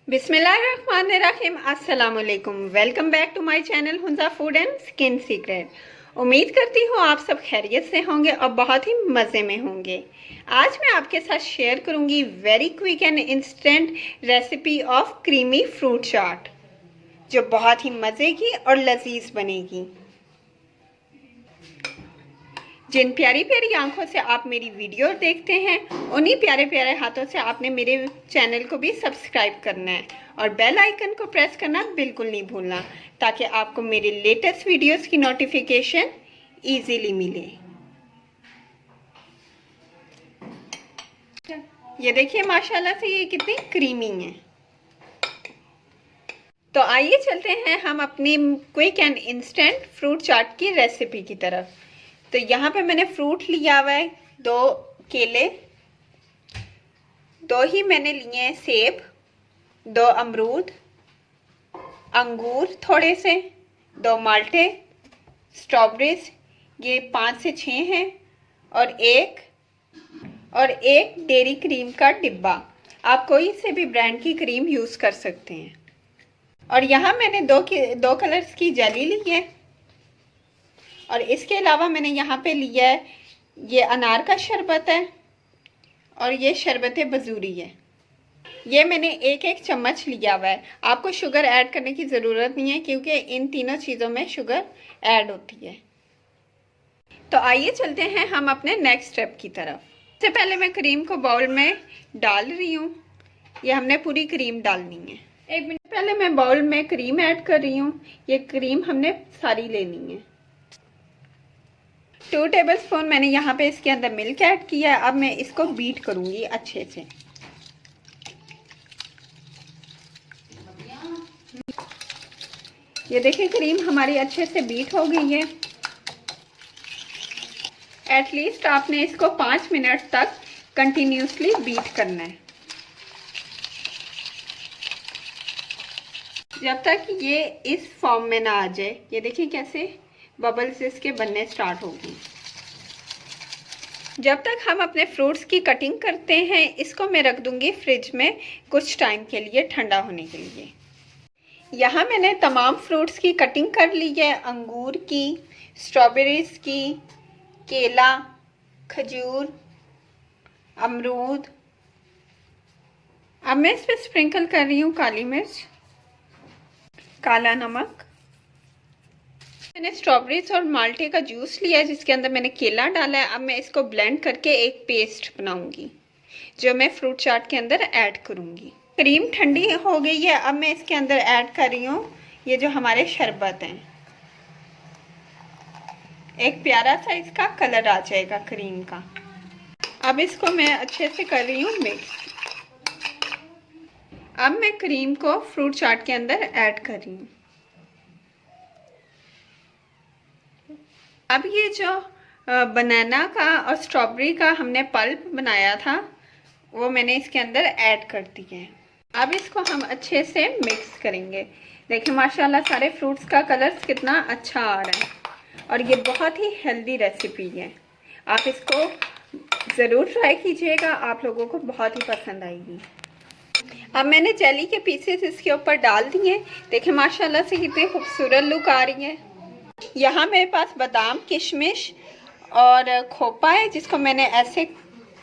बिस्मिल्लाहिर्रहमानिर्रहीम। अस्सलाम वालेकुम। Welcome back to my channel Hunza food and skin secret. उम्मीद करती हूँ आप सब खैरियत से होंगे और बहुत ही मज़े में होंगे। आज मैं आपके साथ शेयर करूँगी very quick and instant recipe of creamy fruit chaat, जो बहुत ही मज़े की और लजीज बनेगी। जिन प्यारी प्यारी आंखों से आप मेरी वीडियो देखते हैं, उन्हीं प्यारे प्यारे हाथों से आपने मेरे चैनल को भी सब्सक्राइब करना है और बेल आइकन को प्रेस करना बिल्कुल नहीं भूलना, ताकि आपको मेरे लेटेस्ट वीडियोस की नोटिफिकेशन इजीली मिले। ये देखिए माशाल्लाह से ये कितनी क्रीमी है। तो आइए चलते हैं हम अपनी क्विक एंड इंस्टेंट फ्रूट चाट की रेसिपी की तरफ। तो यहाँ पे मैंने फ्रूट लिया हुआ है, 2 केले, 2 ही मैंने लिए हैं सेब, 2 अमरूद, अंगूर थोड़े से, 2 माल्टे, स्ट्रॉबेरीज ये 5 से 6 हैं, और एक डेयरी क्रीम का डिब्बा। आप कोई से भी ब्रांड की क्रीम यूज़ कर सकते हैं। और यहाँ मैंने दो कलर्स की जेली ली है, और इसके अलावा मैंने यहाँ पे लिया है ये अनार का शरबत है, और ये शरबत बजूरी है। ये मैंने एक चम्मच लिया हुआ है। आपको शुगर ऐड करने की ज़रूरत नहीं है, क्योंकि इन तीनों चीज़ों में शुगर ऐड होती है। तो आइए चलते हैं हम अपने नेक्स्ट स्टेप की तरफ। सबसे पहले मैं क्रीम को बाउल में डाल रही हूँ। ये हमने पूरी क्रीम डालनी है। 1 मिनट पहले मैं बाउल में क्रीम ऐड कर रही हूँ। ये क्रीम हमने सारी लेनी है। 2 टेबलस्पून मैंने यहाँ पे इसके अंदर मिल्क ऐड किया है। अब मैं इसको बीट करूँगी अच्छे से। ये देखिए क्रीम हमारी अच्छे से बीट हो गई है। एटलीस्ट आपने इसको 5 मिनट तक कंटिन्यूसली बीट करना है, जब तक ये इस फॉर्म में ना आ जाए। ये देखिए कैसे बबल्स इसके बनने स्टार्ट होगी। जब तक हम अपने फ्रूट्स की कटिंग करते हैं, इसको मैं रख दूंगी फ्रिज में कुछ टाइम के लिए ठंडा होने के लिए। यहाँ मैंने तमाम फ्रूट्स की कटिंग कर ली है। अंगूर की, स्ट्रॉबेरीज की, केला, खजूर, अमरूद। अब मैं इस पर स्प्रिंकल कर रही हूँ काली मिर्च, काला नमक। मैंने स्ट्रॉबेरीज और माल्टे का जूस लिया है, जिसके अंदर मैंने केला डाला है। अब मैं इसको ब्लेंड करके एक पेस्ट बनाऊंगी, जो मैं फ्रूट चाट के अंदर ऐड करूंगी। क्रीम ठंडी हो गई है। अब मैं इसके अंदर ऐड कर रही हूँ ये जो हमारे शरबत हैं। एक प्यारा सा इसका कलर आ जाएगा क्रीम का। अब इसको मैं अच्छे से कर रही हूँ मिक्स। अब मैं क्रीम को फ्रूट चाट के अंदर ऐड कर रही हूँ। अब ये जो बनाना का और स्ट्रॉबेरी का हमने पल्प बनाया था, वो मैंने इसके अंदर ऐड कर दिया है। अब इसको हम अच्छे से मिक्स करेंगे। देखिए माशाल्लाह सारे फ्रूट्स का कलर कितना अच्छा आ रहा है, और ये बहुत ही हेल्दी रेसिपी है। आप इसको ज़रूर ट्राई कीजिएगा, आप लोगों को बहुत ही पसंद आएगी। अब मैंने जेली के पीसेस इसके ऊपर डाल दिए। देखिए माशाल्लाह से कितनी खूबसूरत लुक आ रही है। यहाँ मेरे पास बादाम, किशमिश और खोपा है, जिसको मैंने ऐसे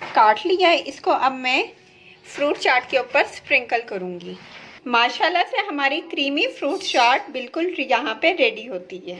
काट लिया है। इसको अब मैं फ्रूट चाट के ऊपर स्प्रिंकल करूँगी। माशाल्लाह से हमारी क्रीमी फ्रूट चाट बिल्कुल यहाँ पे रेडी होती है।